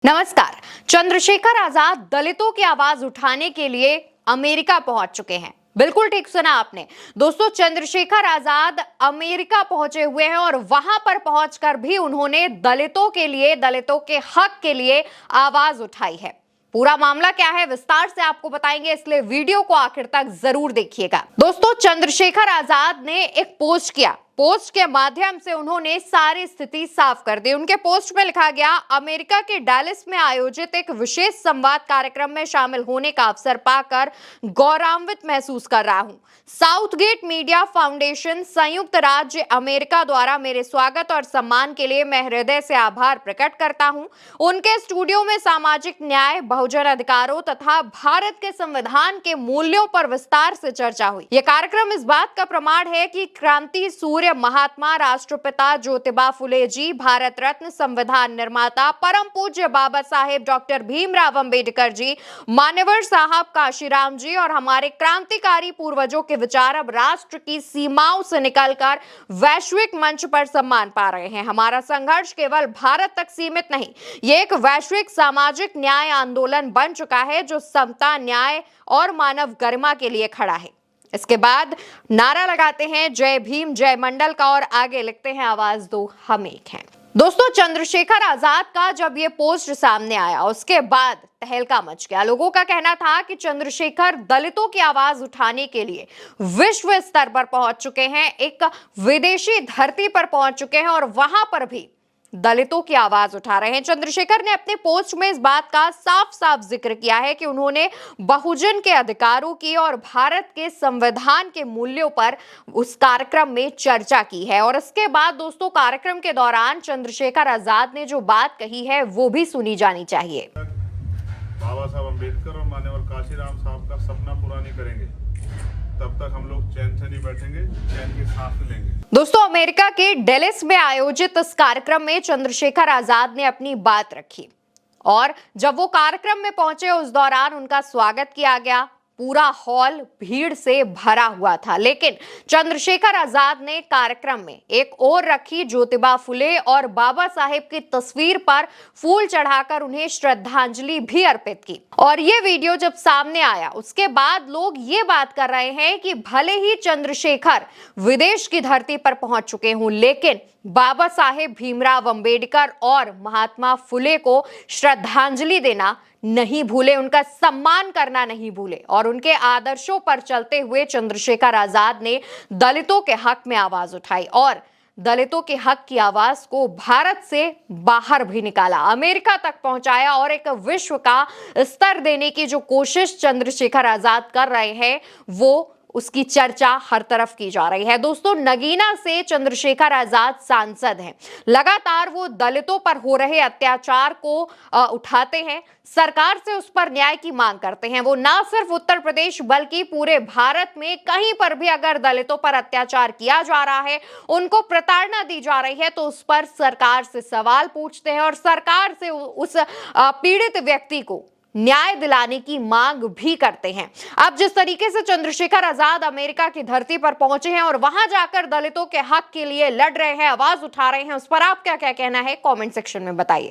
नमस्कार। चंद्रशेखर आजाद दलितों की आवाज उठाने के लिए अमेरिका पहुंच चुके हैं। बिल्कुल ठीक सुना आपने दोस्तों, चंद्रशेखर आजाद अमेरिका पहुंचे हुए हैं और वहां पर पहुंचकर भी उन्होंने दलितों के लिए, दलितों के हक के लिए आवाज उठाई है। पूरा मामला क्या है विस्तार से आपको बताएंगे, इसलिए वीडियो को आखिर तक जरूर देखिएगा। दोस्तों, चंद्रशेखर आजाद ने एक पोस्ट किया। पोस्ट के माध्यम से उन्होंने सारी स्थिति साफ कर दी। उनके पोस्ट में लिखा गया, अमेरिका के डैलस में आयोजित एक विशेष संवाद कार्यक्रम में शामिल होने का अवसर पाकर गौरवान्वित महसूस कर रहा हूं। साउथगेट मीडिया फाउंडेशन संयुक्त राज्य अमेरिका द्वारा मेरे स्वागत और सम्मान के लिए मैं हृदय से आभार प्रकट करता हूं। उनके स्टूडियो में सामाजिक न्याय, बहुजन अधिकारों तथा भारत के संविधान के मूल्यों पर विस्तार से चर्चा हुई। यह कार्यक्रम इस बात का प्रमाण है कि क्रांति सूर्य महात्मा राष्ट्रपिता ज्योतिबा फुले जी, भारत रत्न, संविधान निर्माता, परम पूज्य बाबा साहेब डॉक्टर भीमराव अंबेडकर जी, मान्यवर साहब काशीराम जी और हमारे क्रांतिकारी पूर्वजों के विचार अब राष्ट्र की सीमाओं से निकलकर वैश्विक मंच पर सम्मान पा रहे हैं। हमारा संघर्ष केवल भारत तक सीमित नहीं, ये एक वैश्विक सामाजिक न्याय आंदोलन बन चुका है जो समता, न्याय और मानव गरिमा के लिए खड़ा है। इसके बाद नारा लगाते हैं जय भीम जय मंडल का और आगे लिखते हैं आवाज दो हम एक हैं। दोस्तों, चंद्रशेखर आजाद का जब ये पोस्ट सामने आया उसके बाद तहलका मच गया। लोगों का कहना था कि चंद्रशेखर दलितों की आवाज उठाने के लिए विश्व स्तर पर पहुंच चुके हैं, एक विदेशी धरती पर पहुंच चुके हैं और वहां पर भी दलितों की आवाज उठा रहे हैं। चंद्रशेखर ने अपने पोस्ट में इस बात का साफ साफ जिक्र किया है कि उन्होंने बहुजन के अधिकारों की और भारत के संविधान के मूल्यों पर उस कार्यक्रम में चर्चा की है। और इसके बाद दोस्तों, कार्यक्रम के दौरान चंद्रशेखर आजाद ने जो बात कही है वो भी सुनी जानी चाहिए। बाबा साहब अम्बेडकर और मान्यवर काशीराम साहब का सपना पूरा नहीं करेंगे तब तक हम लोग चैन से नहीं बैठेंगे, चैन की सांस लेंगे। दोस्तों, अमेरिका के डेलिस में आयोजित इस कार्यक्रम में चंद्रशेखर आजाद ने अपनी बात रखी और जब वो कार्यक्रम में पहुंचे उस दौरान उनका स्वागत किया गया। पूरा हॉल भीड़ से भरा हुआ था, लेकिन चंद्रशेखर आजाद ने कार्यक्रम में एक ओर रखी ज्योतिबा फुले और बाबा साहेब की तस्वीर पर फूल चढ़ाकर उन्हें श्रद्धांजलि भी अर्पित की। और ये वीडियो जब सामने आया उसके बाद लोग ये बात कर रहे हैं कि भले ही चंद्रशेखर विदेश की धरती पर पहुंच चुके हों, लेकिन बाबा साहेब भीमराव अंबेडकर और महात्मा फुले को श्रद्धांजलि देना नहीं भूले, उनका सम्मान करना नहीं भूले और उनके आदर्शों पर चलते हुए चंद्रशेखर आजाद ने दलितों के हक में आवाज उठाई और दलितों के हक की आवाज को भारत से बाहर भी निकाला, अमेरिका तक पहुंचाया और एक विश्व का स्तर देने की जो कोशिश चंद्रशेखर आजाद कर रहे हैं वो उसकी चर्चा हर तरफ की जा रही है। दोस्तों, नगीना से चंद्रशेखर आजाद सांसद हैं। लगातार वो दलितों पर हो रहे अत्याचार को उठाते हैं, सरकार से उस पर न्याय की मांग करते हैं। वो ना सिर्फ उत्तर प्रदेश बल्कि पूरे भारत में कहीं पर भी अगर दलितों पर अत्याचार किया जा रहा है, उनको प्रताड़ना दी जा रही है, तो उस पर सरकार से सवाल पूछते हैं और सरकार से उस पीड़ित व्यक्ति को न्याय दिलाने की मांग भी करते हैं। अब जिस तरीके से चंद्रशेखर आजाद अमेरिका की धरती पर पहुंचे हैं और वहां जाकर दलितों के हक के लिए लड़ रहे हैं, आवाज उठा रहे हैं, उस पर आप क्या क्या कहना है कमेंट सेक्शन में बताइए।